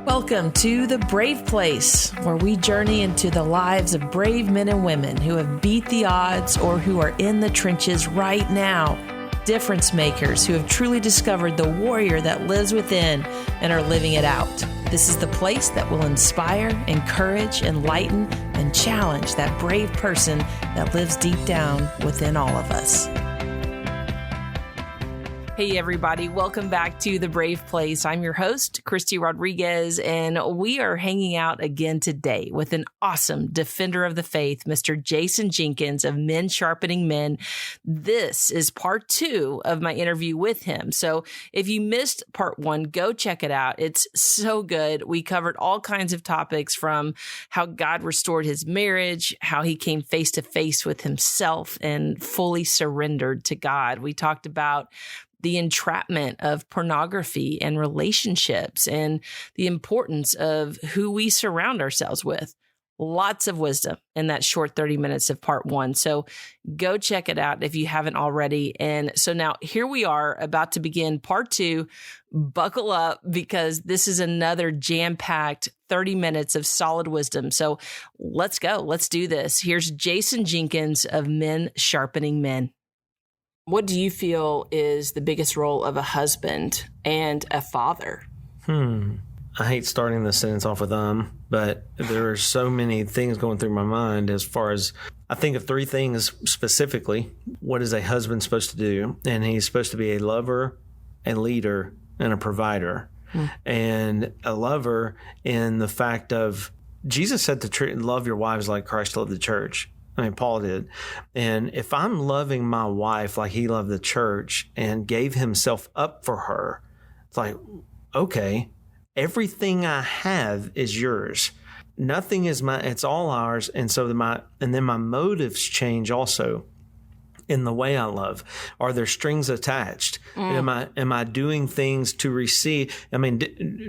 Welcome to The Brave Place, where we journey into the lives of brave men and women who have beat the odds or who are in the trenches right now. Difference makers who have truly discovered the warrior that lives within and are living it out. This is the place that will inspire, encourage, enlighten, and challenge that brave person that lives deep down within all of us. Hey everybody, welcome back to The Brave Place. I'm your host, Christy Rodriguez, and we are hanging out again today with an awesome defender of the faith, Mr. Jason Jenkins of Men Sharpening Men. This is part 2 of my interview with him. So if you missed part 1, go check it out. It's so good. We covered all kinds of topics from how God restored his marriage, how he came face to face with himself and fully surrendered to God. We talked about the entrapment of pornography and relationships and the importance of who we surround ourselves with. Lots of wisdom in that short 30 minutes of part 1. So go check it out if you haven't already. And so now here we are about to begin part 2. Buckle up because this is another jam-packed 30 minutes of solid wisdom. So let's go. Let's do this. Here's Jason Jenkins of Men Sharpening Men. What do you feel is the biggest role of a husband and a father? I hate starting the sentence off with but there are so many things going through my mind as far as I think of 3 things specifically. What is a husband supposed to do? And he's supposed to be a lover, a leader, and a provider. And a lover in the fact of Jesus said to love your wives like Christ loved the church. I mean, Paul did. And if I'm loving my wife like he loved the church and gave himself up for her, it's like, okay, everything I have is yours. Nothing is mine. It's all ours. And so then my motives change also in the way I love. Are there strings attached? Am I doing things to receive? I mean,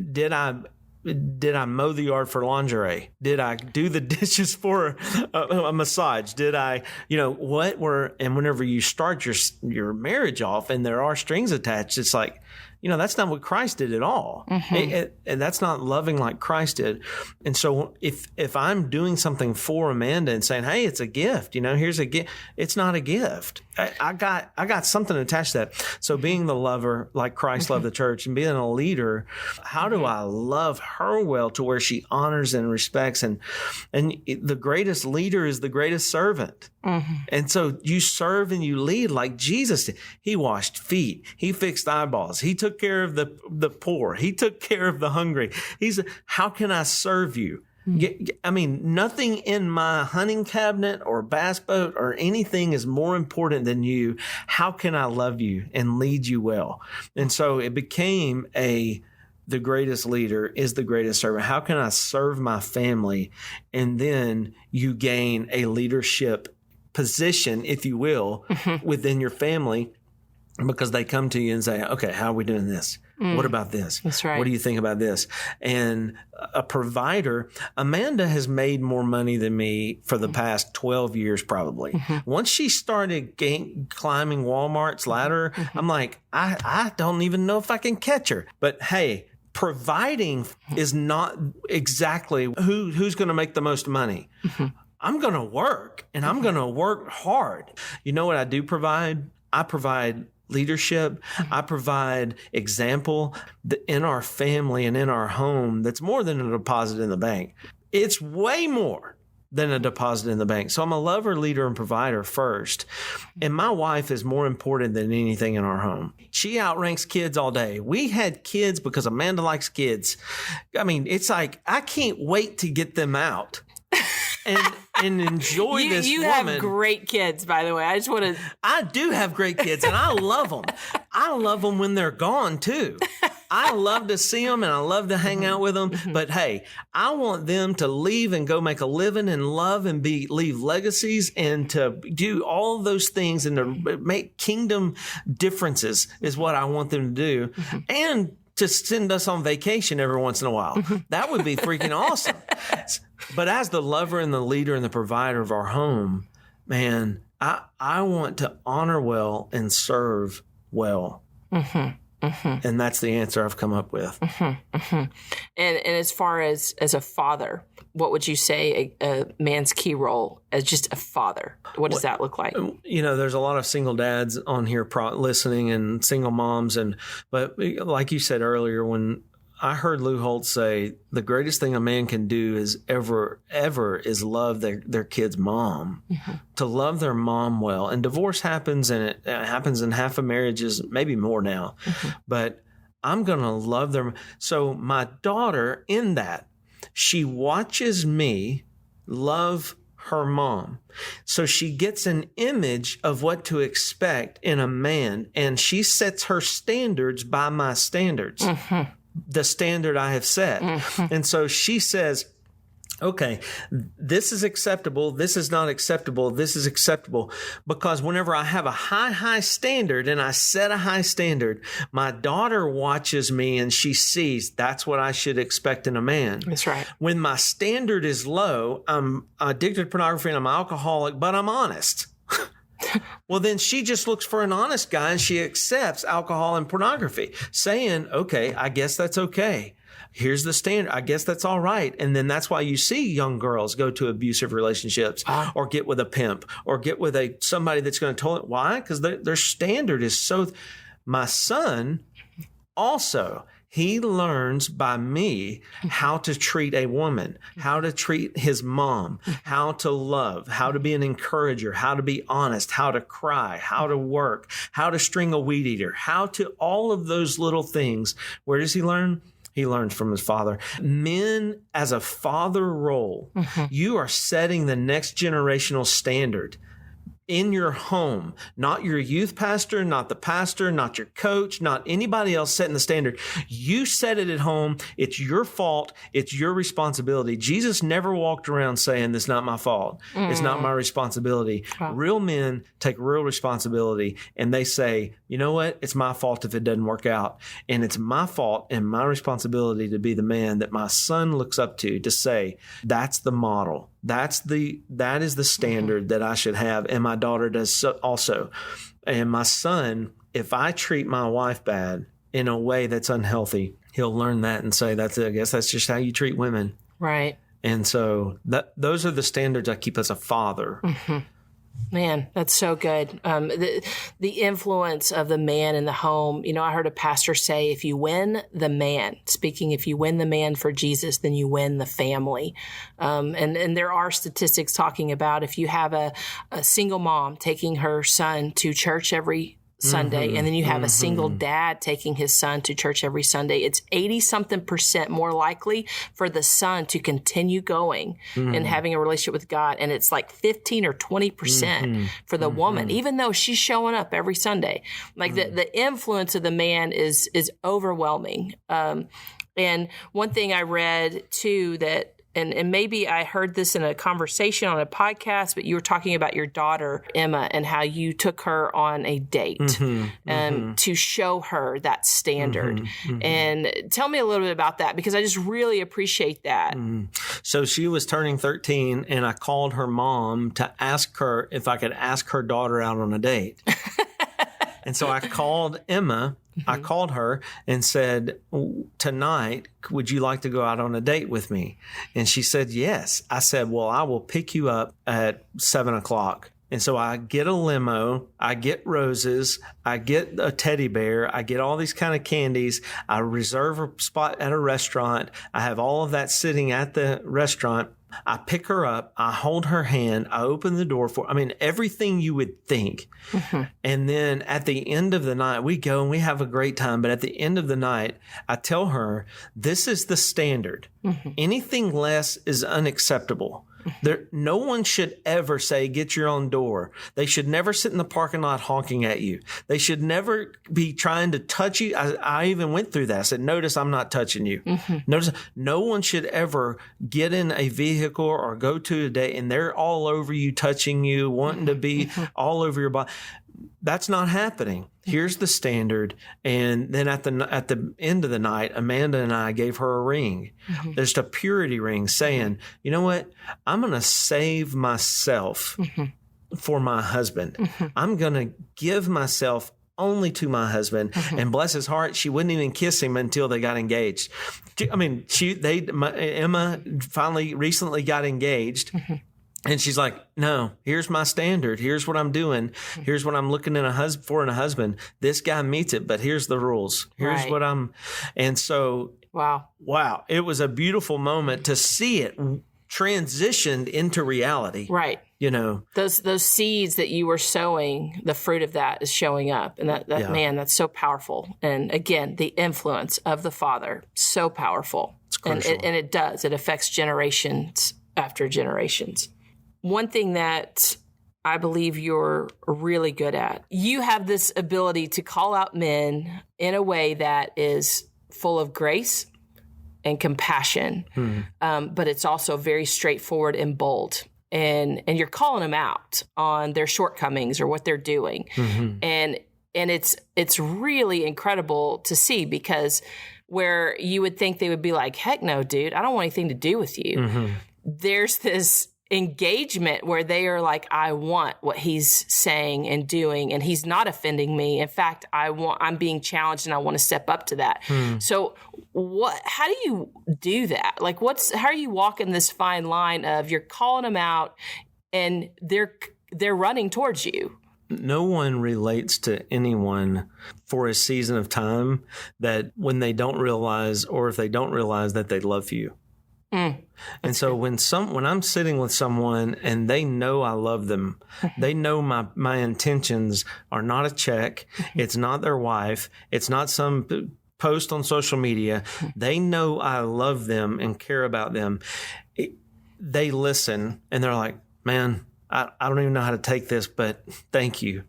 did I mow the yard for lingerie? Did I do the dishes for a massage? Did I, and whenever you start your marriage off and there are strings attached, it's like, that's not what Christ did at all. And that's not loving like Christ did. And so if I'm doing something for Amanda and saying, hey, it's a gift, here's a gift, it's not a gift. I got something attached to that. So being the lover like Christ loved the church and being a leader, how do I love her well to where she honors and respects? And the greatest leader is the greatest servant. And so you serve and you lead like Jesus did. He washed feet. He fixed eyeballs. He took care of the poor. He took care of the hungry. How can I serve you? I mean, nothing in my hunting cabinet or bass boat or anything is more important than you. How can I love you and lead you well? And so it became the greatest leader is the greatest servant. How can I serve my family? And then you gain a leadership position, if you will, within your family, because they come to you and say, okay, how are we doing this? What about this? That's right. What do you think about this? And a provider, Amanda has made more money than me for the past 12 years, probably. Once she started climbing Walmart's ladder, I'm like, I don't even know if I can catch her. But hey, providing is not exactly who's going to make the most money. I'm going to work, and I'm going to work hard. You know what I do provide? I provide leadership. I provide example in our family and in our home that's more than a deposit in the bank. It's way more than a deposit in the bank. So I'm a lover, leader, and provider first. And my wife is more important than anything in our home. She outranks kids all day. We had kids because Amanda likes kids. I mean, it's like, I can't wait to get them out. And enjoy this you woman. Have great kids, by the way. I do have great kids, and I love them. I love them when they're gone, too. I love to see them, and I love to hang out with them. But, hey, I want them to leave and go make a living and love and leave legacies and to do all of those things and to make kingdom differences is what I want them to do. And to send us on vacation every once in a while. That would be freaking awesome. But as the lover and the leader and the provider of our home, man, I want to honor well and serve well. And that's the answer I've come up with. And as far as a father, what would you say a man's key role as just a father? What does that look like? There's a lot of single dads on here listening, and single moms. But like you said earlier, when I heard Lou Holtz say the greatest thing a man can do is ever is love their kid's mom, to love their mom well. And divorce happens, and it happens in half of marriages, maybe more now. But I'm going to love them. So my daughter, in that, she watches me love her mom. So she gets an image of what to expect in a man, and she sets her standards by my standards. The standard I have set. And so she says, okay, this is acceptable. This is not acceptable. This is acceptable. Because whenever I have a high standard and I set a high standard, my daughter watches me and she sees that's what I should expect in a man. That's right. When my standard is low, I'm addicted to pornography and I'm an alcoholic, but I'm honest. Well, then she just looks for an honest guy and she accepts alcohol and pornography, saying, okay, I guess that's okay. Here's the standard. I guess that's all right. And then that's why you see young girls go to abusive relationships or get with a pimp or get with somebody that's going to tell it. Why? Because their standard is so. My son also, he learns by me how to treat a woman, how to treat his mom, how to love, how to be an encourager, how to be honest, how to cry, how to work, how to string a weed eater, how to all of those little things. Where does he learn? He learns from his father. Men, as a father role, you are setting the next generational standard in your home, not your youth pastor, not the pastor, not your coach, not anybody else setting the standard. You set it at home. It's your fault. It's your responsibility. Jesus never walked around saying, "This is not my fault. It's not my responsibility." Wow. Real men take real responsibility and they say, you know what? It's my fault if it doesn't work out. And it's my fault and my responsibility to be the man that my son looks up to say, that's the model. That is the standard that I should have. And my daughter does so also. And my son, if I treat my wife bad in a way that's unhealthy, he'll learn that and say, I guess that's just how you treat women. Right. And so those are the standards I keep as a father. Man, that's so good. The influence of the man in the home. I heard a pastor say, if you win the man for Jesus, then you win the family. And there are statistics talking about if you have a single mom taking her son to church every Sunday, and then you have a single dad taking his son to church every Sunday, it's 80-something% more likely for the son to continue going and having a relationship with God. And it's like 15 or 20% for the woman, even though she's showing up every Sunday. Like the influence of the man is overwhelming. And one thing I read too that, and maybe I heard this in a conversation on a podcast, but you were talking about your daughter, Emma, and how you took her on a date to show her that standard. And tell me a little bit about that, because I just really appreciate that. So she was turning 13, and I called her mom to ask her if I could ask her daughter out on a date. And so I called Emma. I called her and said, tonight, would you like to go out on a date with me? And she said, yes. I said, well, I will pick you up at 7:00. And so I get a limo, I get roses, I get a teddy bear, I get all these kind of candies. I reserve a spot at a restaurant. I have all of that sitting at the restaurant. I pick her up, I hold her hand, I open the door everything you would think. And then at the end of the night, we go and we have a great time. But at the end of the night, I tell her, this is the standard. Anything less is unacceptable. No one should ever say, get your own door. They should never sit in the parking lot honking at you. They should never be trying to touch you. I even went through that. I said, notice I'm not touching you. Notice no one should ever get in a vehicle or go to a date and they're all over you, touching you, wanting to be all over your body. That's not happening. Here's the standard. And then at the end of the night, Amanda and I gave her a ring. There's a purity ring saying, you know what? I'm going to save myself for my husband. I'm going to give myself only to my husband. And bless his heart, she wouldn't even kiss him until they got engaged. I mean, Emma finally recently got engaged. And she's like, no, here's my standard. Here's what I'm doing. Here's what I'm looking in a husband. This guy meets it, but here's the rules. Here's what and so, wow. It was a beautiful moment to see it transitioned into reality. Right. You know, those seeds that you were sowing, the fruit of that is showing up. And that man, that's so powerful. And again, the influence of the Father, so powerful. It's crucial. And it does. It affects generations after generations. One thing that I believe you're really good at, you have this ability to call out men in a way that is full of grace and compassion, but it's also very straightforward and bold. And you're calling them out on their shortcomings or what they're doing. And it's really incredible to see, because where you would think they would be like, heck no, dude, I don't want anything to do with you. There's this engagement where they are like, I want what he's saying and doing, and he's not offending me. In fact, I'm being challenged and I want to step up to that. So how do you do that? Like, how are you walking this fine line of you're calling them out and they're running towards you? No one relates to anyone for a season of time that when they don't realize, or if they don't realize that they love you. And so when I'm sitting with someone and they know I love them, they know my intentions are not a check. It's not their wife. It's not some post on social media. They know I love them and care about them. They listen and they're like, man, I don't even know how to take this, but thank you.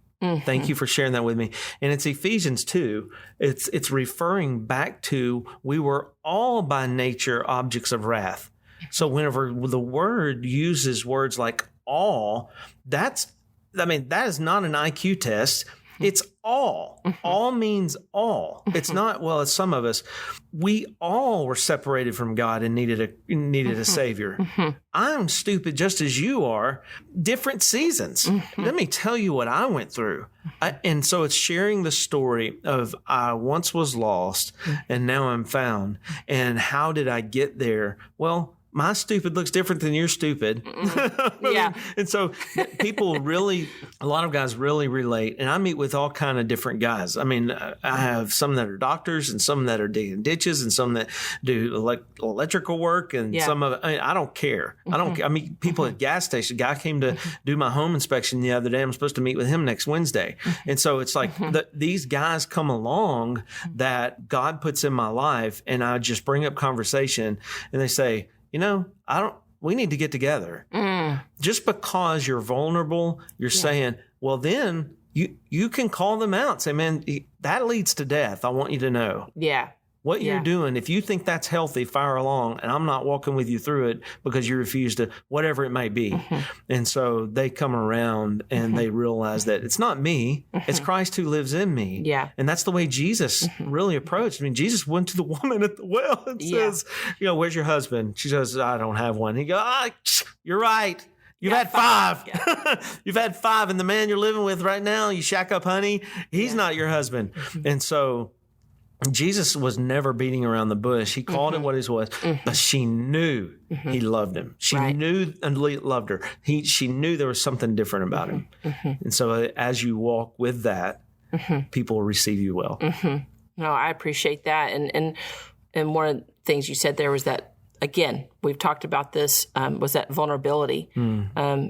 Thank you for sharing that with me. And it's Ephesians 2. It's referring back to, we were all by nature objects of wrath. So whenever the word uses words like all, that is not an IQ test. It's all. All means all. It's not, well, as some of us, we all were separated from God and needed a savior. I'm stupid just as you are. Different seasons. Let me tell you what I went through. And so it's sharing the story of, I once was lost and now I'm found. And how did I get there? Well, my stupid looks different than your stupid. Yeah. And so people a lot of guys really relate. And I meet with all kind of different guys. I mean, I have some that are doctors and some that are digging ditches and some that do electrical work and some of it. I don't care. I mean, people at gas station. A guy came to do my home inspection the other day. I'm supposed to meet with him next Wednesday. And so it's like these guys come along that God puts in my life, and I just bring up conversation and they say, you know, we need to get together. Just because you're vulnerable, you're saying, well, then you can call them out. Say, man, that leads to death. I want you to know. Yeah. What you're doing, if you think that's healthy, fire along, and I'm not walking with you through it because you refuse to, whatever it may be. And so they come around and they realize that it's not me, it's Christ who lives in me. Yeah. And that's the way Jesus really approached. I mean, Jesus went to the woman at the well and says, you know, where's your husband? She says, I don't have one. He goes, you're right. You've had 5. Yeah. You've had 5. And the man you're living with right now, you shack up honey, he's not your husband. And so Jesus was never beating around the bush. He called it what it was, but she knew he loved him. She knew and loved her. She knew there was something different about him. And so as you walk with that, people will receive you well. No, I appreciate that. And one of the things you said there was that, again, we've talked about this, was that vulnerability.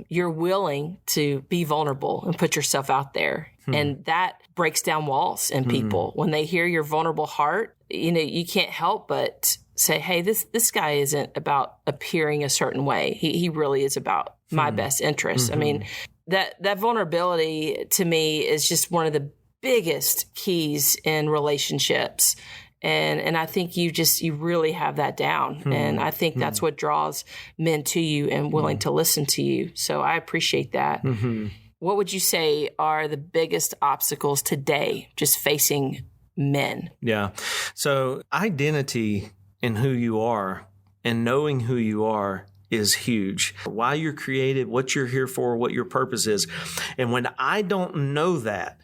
You're willing to be vulnerable and put yourself out there. And that breaks down walls in people. When they hear your vulnerable heart, you know, you can't help but say, hey, this guy isn't about appearing a certain way. He really is about my best interest. I mean, that vulnerability to me is just one of the biggest keys in relationships. And I think you really have that down. And I think that's what draws men to you and willing to listen to you. So I appreciate that. What would you say are the biggest obstacles today just facing men? Yeah. So identity in who you are and knowing who you are is huge. Why you're created, what you're here for, what your purpose is. And when I don't know that,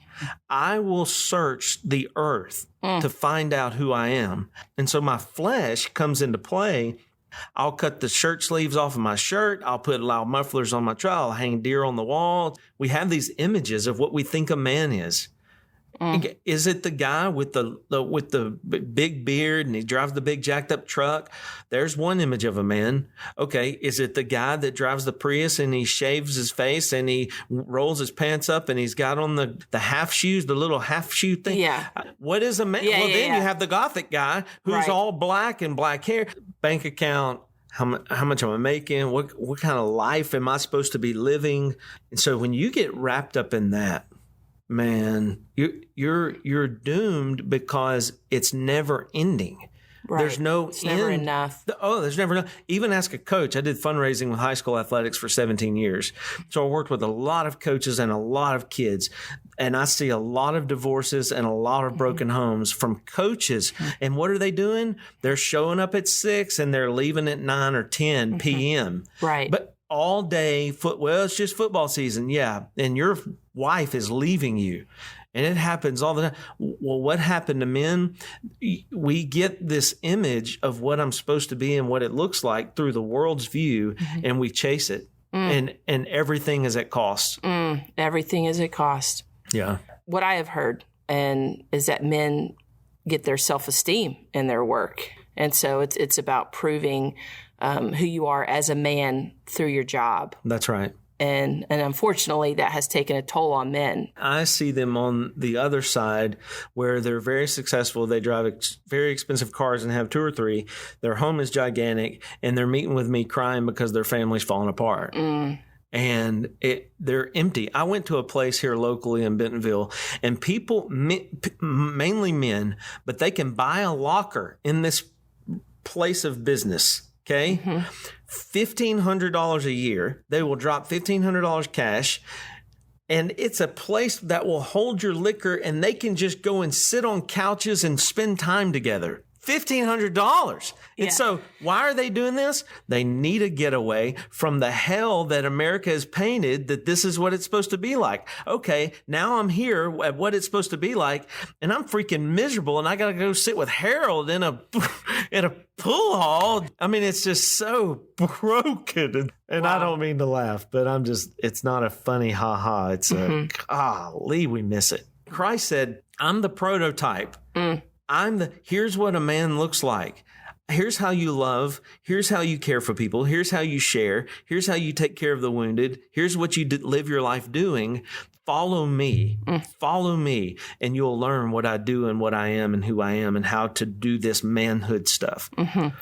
I will search the earth to find out who I am. And so my flesh comes into play. I'll cut the shirt sleeves off of my shirt. I'll put loud mufflers on my truck. I'll hang deer on the wall. We have these images of what we think a man is. Is it the guy with the big beard and he drives the big jacked up truck? There's one image of a man. Okay. Is it the guy that drives the Prius and he shaves his face and he rolls his pants up and he's got on the half shoes, the little half shoe thing? Yeah. What is a man? Yeah, Then you have the gothic guy who's all black and black hair, bank account. How much am I making? What kind of life am I supposed to be living? And so when you get wrapped up in that, man, you're doomed because it's never ending. Right. There's no it's never enough. There's never enough. Even ask a coach. I did fundraising with high school athletics for 17 years. So I worked with a lot of coaches and a lot of kids. And I see a lot of divorces and a lot of broken homes from coaches. And what are they doing? They're showing up at 6 and they're leaving at 9 or 10 p.m. Right. But all day, it's just football season. Yeah. And your wife is leaving you. And it happens all the time. Well, what happened to men? We get this image of what I'm supposed to be and what it looks like through the world's view, and we chase it. And everything is at cost. Everything is at cost. Yeah. What I have heard is that men get their self-esteem in their work. And so it's about proving who you are as a man through your job. That's right. And unfortunately, that has taken a toll on men. I see them on the other side where they're very successful. They drive very expensive cars and have 2 or 3. Their home is gigantic, and they're meeting with me crying because their family's falling apart. And they're empty. I went to a place here locally in Bentonville, and people, mainly men, but they can buy a locker in this place of business. Okay. $1,500 a year. They will drop $1,500 cash. And it's a place that will hold your liquor, and they can just go and sit on couches and spend time together. $1,500. Yeah. And so why are they doing this? They need a getaway from the hell that America has painted that this is what it's supposed to be like. Okay, now I'm here at what it's supposed to be like, and I'm freaking miserable, and I got to go sit with Harold in a pool hall. I mean, it's just so broken. And wow. I don't mean to laugh, but it's not a funny ha-ha. It's golly, we miss it. Christ said, I'm the prototype. Here's what a man looks like. Here's how you love. Here's how you care for people. Here's how you share. Here's how you take care of the wounded. Here's what you live your life doing. Follow me. Follow me, and you'll learn what I do and what I am and who I am and how to do this manhood stuff.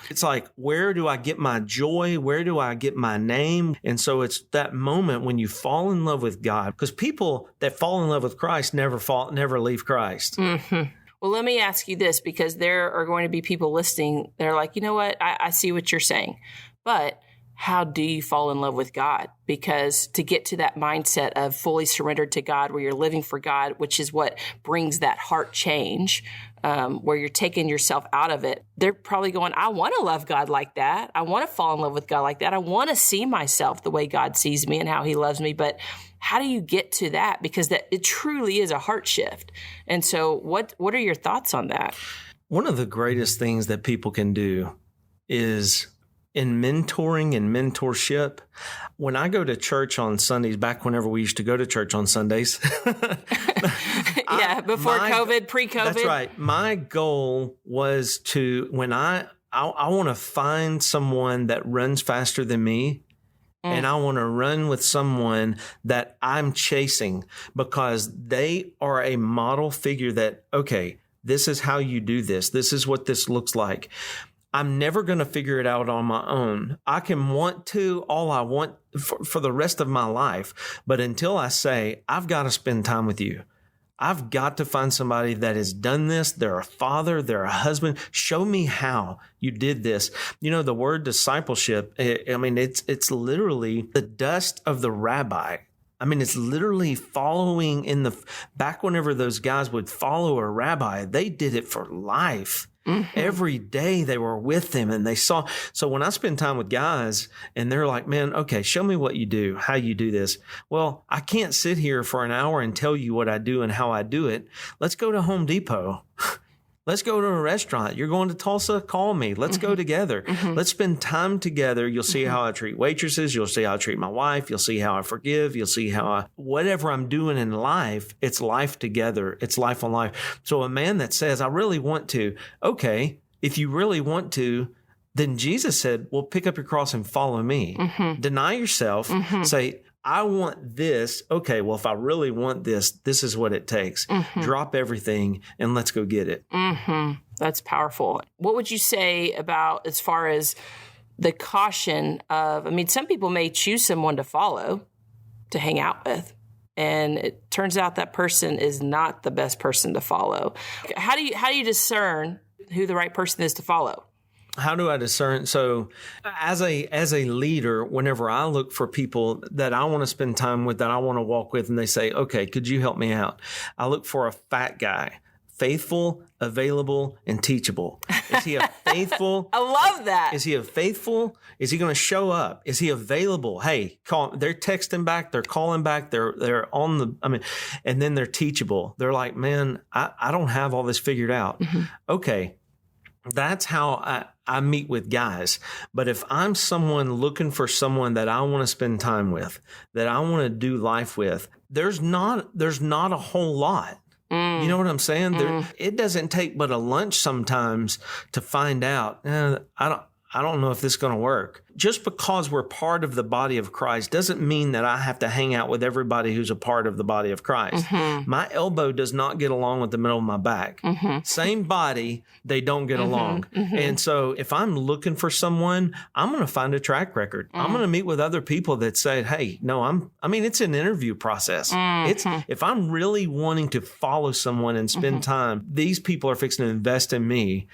It's like, where do I get my joy? Where do I get my name? And so it's that moment when you fall in love with God, because people that fall in love with Christ never leave Christ. Well, let me ask you this, because there are going to be people listening. They're like, you know what? I see what you're saying, but how do you fall in love with God? Because to get to that mindset of fully surrendered to God, where you're living for God, which is what brings that heart change, where you're taking yourself out of it, they're probably going, I want to love God like that. I want to fall in love with God like that. I want to see myself the way God sees me and how he loves me. But how do you get to that? Because it truly is a heart shift. And so what are your thoughts on that? One of the greatest things that people can do is in mentoring and mentorship. When I go to church on Sundays, back whenever we used to go to church on Sundays. Before COVID, pre-COVID. That's right. My goal was I want to find someone that runs faster than me. And I want to run with someone that I'm chasing, because they are a model figure that, okay, this is how you do this. This is what this looks like. I'm never going to figure it out on my own. I can want to all I want for the rest of my life. But until I say, I've got to spend time with you. I've got to find somebody that has done this. They're a father. They're a husband. Show me how you did this. You know, the word discipleship, it's literally the dust of the rabbi. I mean, it's literally following back whenever those guys would follow a rabbi, they did it for life. Every day they were with him and they saw. So when I spend time with guys and they're like, man, okay, show me what you do, how you do this. Well, I can't sit here for an hour and tell you what I do and how I do it. Let's go to Home Depot. Let's go to a restaurant. You're going to Tulsa? Call me. Let's go together. Let's spend time together. You'll see how I treat waitresses. You'll see how I treat my wife. You'll see how I forgive. You'll see how whatever I'm doing in life, it's life together. It's life on life. So a man that says, I really want to, okay, if you really want to, then Jesus said, well, pick up your cross and follow me. Deny yourself. Say, I want this. Okay, well, if I really want this, this is what it takes. Drop everything and let's go get it. That's powerful. What would you say about as far as the caution of, I mean, some people may choose someone to follow, to hang out with, and it turns out that person is not the best person to follow. How do you discern who the right person is to follow? How do I discern? So as a leader, whenever I look for people that I want to spend time with, that I want to walk with, and they say, okay, could you help me out? I look for a fat guy, faithful, available, and teachable. Is he a faithful? I love that. Is he a faithful? Is he going to show up? Is he available? Hey, call. They're texting back. They're calling back. They're on the, and then they're teachable. They're like, man, I don't have all this figured out. Okay. That's how I meet with guys. But if I'm someone looking for someone that I want to spend time with, that I want to do life with, there's not a whole lot. You know what I'm saying? It doesn't take but a lunch sometimes to find out, I don't know if this is going to work. Just because we're part of the body of Christ doesn't mean that I have to hang out with everybody who's a part of the body of Christ. My elbow does not get along with the middle of my back. Same body, they don't get along. And so if I'm looking for someone, I'm going to find a track record. I'm going to meet with other people that say, hey, no, it's an interview process. If I'm really wanting to follow someone and spend time, these people are fixing to invest in me.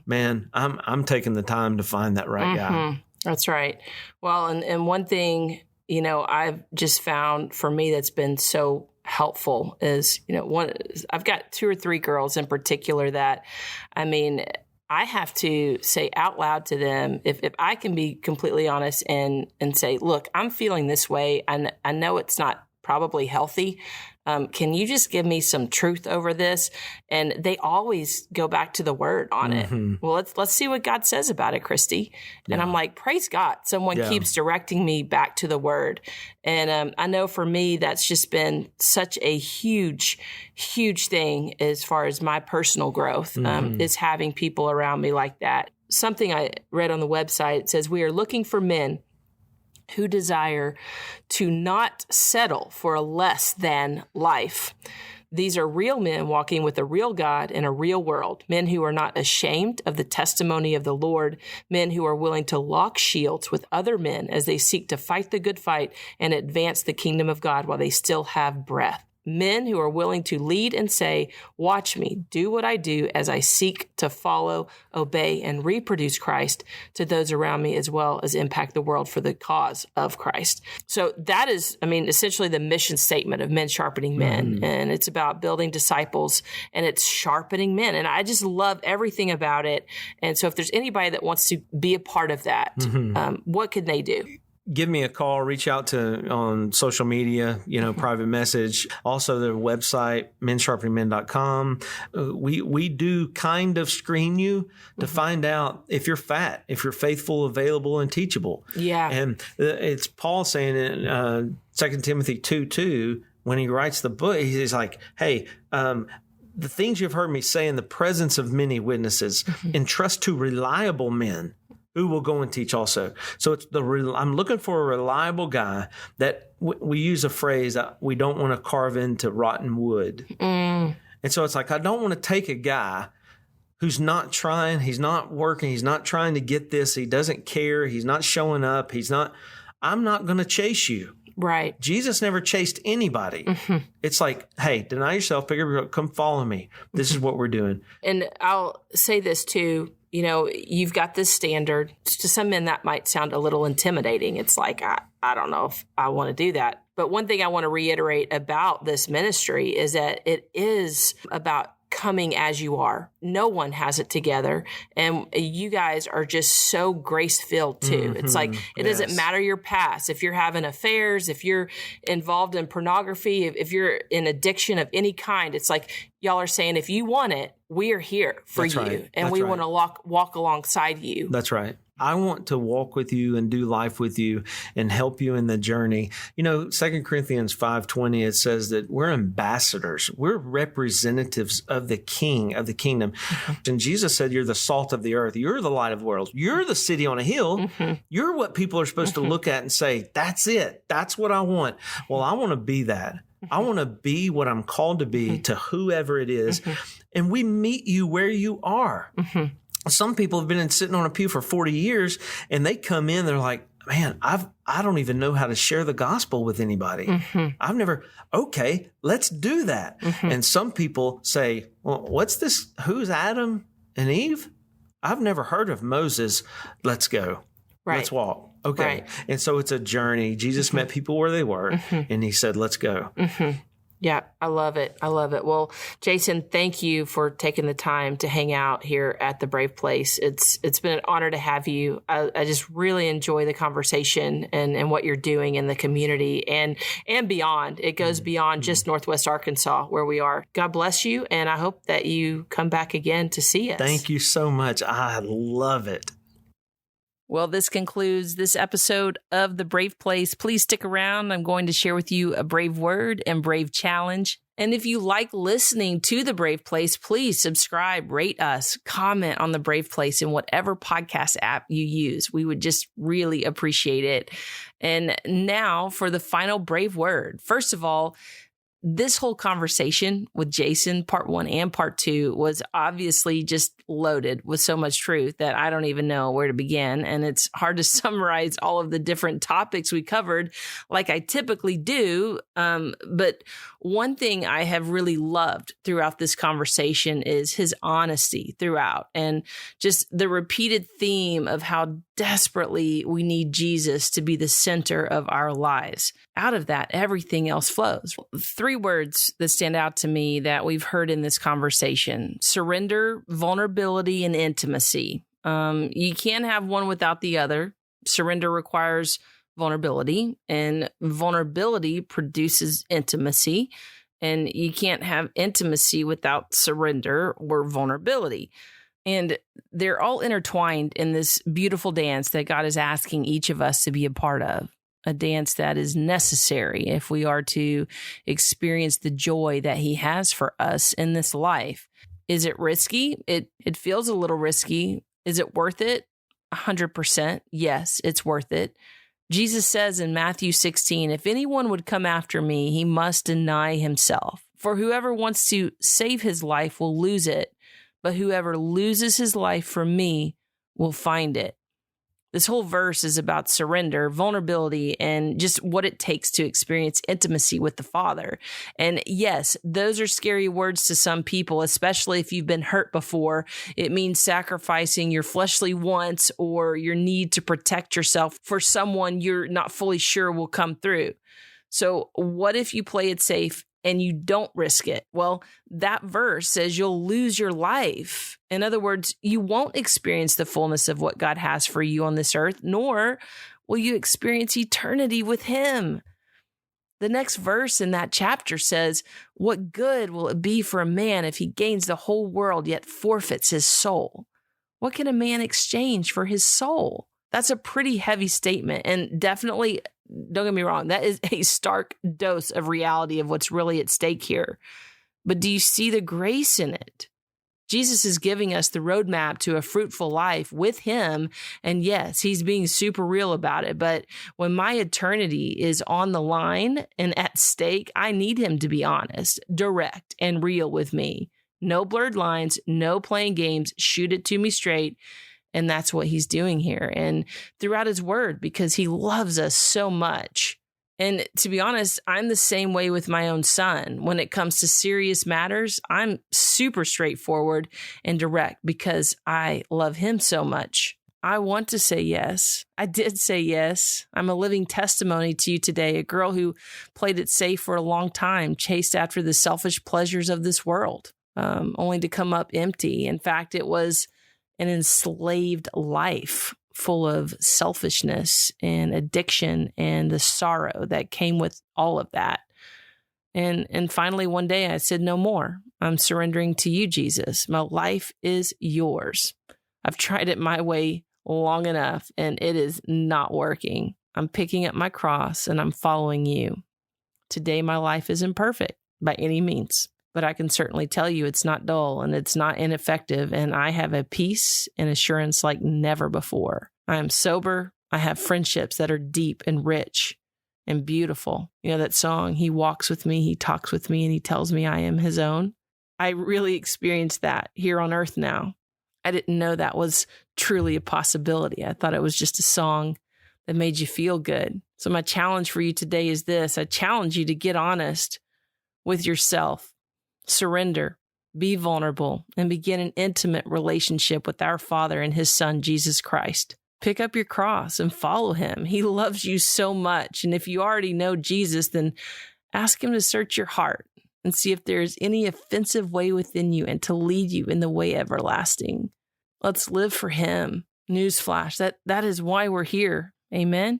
Man, I'm taking the time to find that right guy. That's right. Well, and one thing, I've just found for me that's been so helpful is, I've got 2 or 3 girls in particular that, I have to say out loud to them, if I can be completely honest and say, look, I'm feeling this way. And I know it's not probably healthy. Can you just give me some truth over this? And they always go back to the word on it. Well, let's see what God says about it, Christy. And I'm like, praise God. Someone keeps directing me back to the word. And I know for me, that's just been such a huge, huge thing as far as my personal growth, is having people around me like that. Something I read on the website says, we are looking for men who desire to not settle for a less than life. These are real men walking with a real God in a real world, men who are not ashamed of the testimony of the Lord, men who are willing to lock shields with other men as they seek to fight the good fight and advance the kingdom of God while they still have breath. Men who are willing to lead and say, watch me, do what I do as I seek to follow, obey, and reproduce Christ to those around me, as well as impact the world for the cause of Christ. So that is, essentially the mission statement of Men Sharpening Men. And it's about building disciples and it's sharpening men. And I just love everything about it. And so if there's anybody that wants to be a part of that, what can they do? Give me a call, reach out on social media, private message. Also, their website, mensharpeningmen.com. We do kind of screen you to find out if you're fat, if you're faithful, available, and teachable. Yeah. And it's Paul saying in 2 Timothy 2:2, when he writes the book, he's like, hey, the things you've heard me say in the presence of many witnesses, entrust to reliable men who will go and teach also. So I'm looking for a reliable guy that we use a phrase that we don't want to carve into rotten wood. And so it's like, I don't want to take a guy who's not trying, he's not working, he's not trying to get this, he doesn't care, he's not showing up, I'm not going to chase you. Right. Jesus never chased anybody. It's like, hey, deny yourself, pick up your, come follow me. This is what we're doing. And I'll say this too. You've got this standard. To some men, that might sound a little intimidating. It's like, I don't know if I want to do that. But one thing I want to reiterate about this ministry is that it is about coming as you are. No one has it together. And you guys are just so grace-filled too. It's like, it doesn't matter your past. If you're having affairs, if you're involved in pornography, if you're in addiction of any kind, it's like y'all are saying, if you want it, we are here for you. Right. And we want to walk alongside you. That's right. I want to walk with you and do life with you and help you in the journey. 2 Corinthians 5:20, it says that we're ambassadors. We're representatives of the King, of the kingdom. And Jesus said, you're the salt of the earth. You're the light of the world. You're the city on a hill. You're what people are supposed to look at and say, that's it. That's what I want. Well, I want to be that. I want to be what I'm called to be to whoever it is. And we meet you where you are. Some people have been sitting on a pew for 40 years and they come in, they're like, man, I don't even know how to share the gospel with anybody. I've never, okay, let's do that. And some people say, well, what's this? Who's Adam and Eve? I've never heard of Moses. Let's go. Right. Let's walk. Okay. Right. And so it's a journey. Jesus met people where they were and he said, let's go. Yeah, I love it. I love it. Well, Jason, thank you for taking the time to hang out here at the Brave Place. It's been an honor to have you. I just really enjoy the conversation and what you're doing in the community and beyond. It goes beyond just Northwest Arkansas where we are. God bless you, and I hope that you come back again to see us. Thank you so much. I love it. Well, this concludes this episode of The Brave Place. Please stick around. I'm going to share with you a brave word and brave challenge. And if you like listening to The Brave Place, please subscribe, rate us, comment on The Brave Place in whatever podcast app you use. We would just really appreciate it. And now for the final brave word. First of all, this whole conversation with Jason, part 1 and part 2, was obviously just loaded with so much truth that I don't even know where to begin. And it's hard to summarize all of the different topics we covered like I typically do. But one thing I have really loved throughout this conversation is his honesty throughout and just the repeated theme of how desperately we need Jesus to be the center of our lives. Out of that, everything else flows. 3 words that stand out to me that we've heard in this conversation: surrender, vulnerability, and intimacy. You can't have one without the other. Surrender requires vulnerability, and vulnerability produces intimacy. And you can't have intimacy without surrender or vulnerability. And they're all intertwined in this beautiful dance that God is asking each of us to be a part of. A dance that is necessary if we are to experience the joy that he has for us in this life. Is it risky? It feels a little risky. Is it worth it? 100%. Yes, it's worth it. Jesus says in Matthew 16, if anyone would come after me, he must deny himself. For whoever wants to save his life will lose it, but whoever loses his life for me will find it. This whole verse is about surrender, vulnerability, and just what it takes to experience intimacy with the Father. And yes, those are scary words to some people, especially if you've been hurt before. It means sacrificing your fleshly wants or your need to protect yourself for someone you're not fully sure will come through. So what if you play it safe and you don't risk it? Well, that verse says you'll lose your life. In other words, you won't experience the fullness of what God has for you on this earth, nor will you experience eternity with him. The next verse in that chapter says, what good will it be for a man if he gains the whole world yet forfeits his soul? What can a man exchange for his soul? That's a pretty heavy statement, and definitely, don't get me wrong, that is a stark dose of reality of what's really at stake here. But do you see the grace in it? Jesus is giving us the roadmap to a fruitful life with him. And yes, he's being super real about it. But when my eternity is on the line and at stake, I need him to be honest, direct, and real with me. No blurred lines, no playing games, shoot it to me straight. And that's what he's doing here and throughout his word, because he loves us so much. And to be honest, I'm the same way with my own son. When it comes to serious matters, I'm super straightforward and direct because I love him so much. I want to say yes. I did say yes. I'm a living testimony to you today, a girl who played it safe for a long time, chased after the selfish pleasures of this world. only to come up empty. In fact, it was an enslaved life full of selfishness and addiction and the sorrow that came with all of that. And finally, one day I said, no more. I'm surrendering to you, Jesus. My life is yours. I've tried it my way long enough, and it is not working. I'm picking up my cross and I'm following you. Today, my life isn't perfect by any means, but I can certainly tell you it's not dull and it's not ineffective. And I have a peace and assurance like never before. I am sober. I have friendships that are deep and rich and beautiful. You know, that song, He walks with me, He talks with me, and He tells me I am His own. I really experienced that here on earth now. I didn't know that was truly a possibility. I thought it was just a song that made you feel good. So my challenge for you today is this. I challenge you to get honest with yourself, surrender, be vulnerable, and begin an intimate relationship with our Father and His Son, Jesus Christ. Pick up your cross and follow Him. He loves you so much. And if you already know Jesus, then ask Him to search your heart and see if there's any offensive way within you and to lead you in the way everlasting. Let's live for Him. Newsflash, that is why we're here. Amen.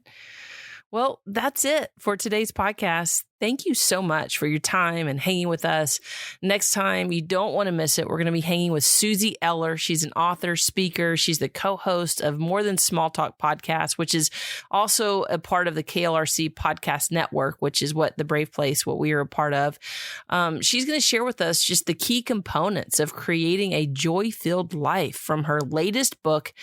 Well, that's it for today's podcast. Thank you so much for your time and hanging with us. Next time, you don't want to miss it. We're going to be hanging with Susie Eller. She's an author, speaker. She's the co-host of More Than Small Talk podcast, which is also a part of the KLRC podcast network, which is what the Brave Place, what we are a part of. She's going to share with us just the key components of creating a joy-filled life from her latest book,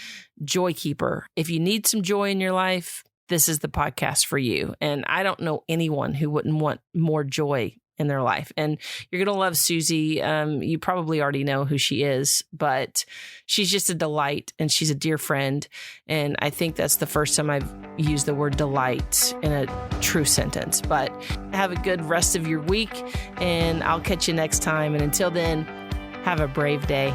Joy Keeper. If you need some joy in your life, this is the podcast for you. And I don't know anyone who wouldn't want more joy in their life. And you're going to love Susie. You probably already know who she is, but she's just a delight and she's a dear friend. And I think that's the first time I've used the word delight in a true sentence. But have a good rest of your week and I'll catch you next time. And until then, have a brave day.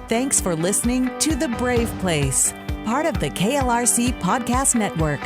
Thanks for listening to The Brave Place, part of the KLRC Podcast Network.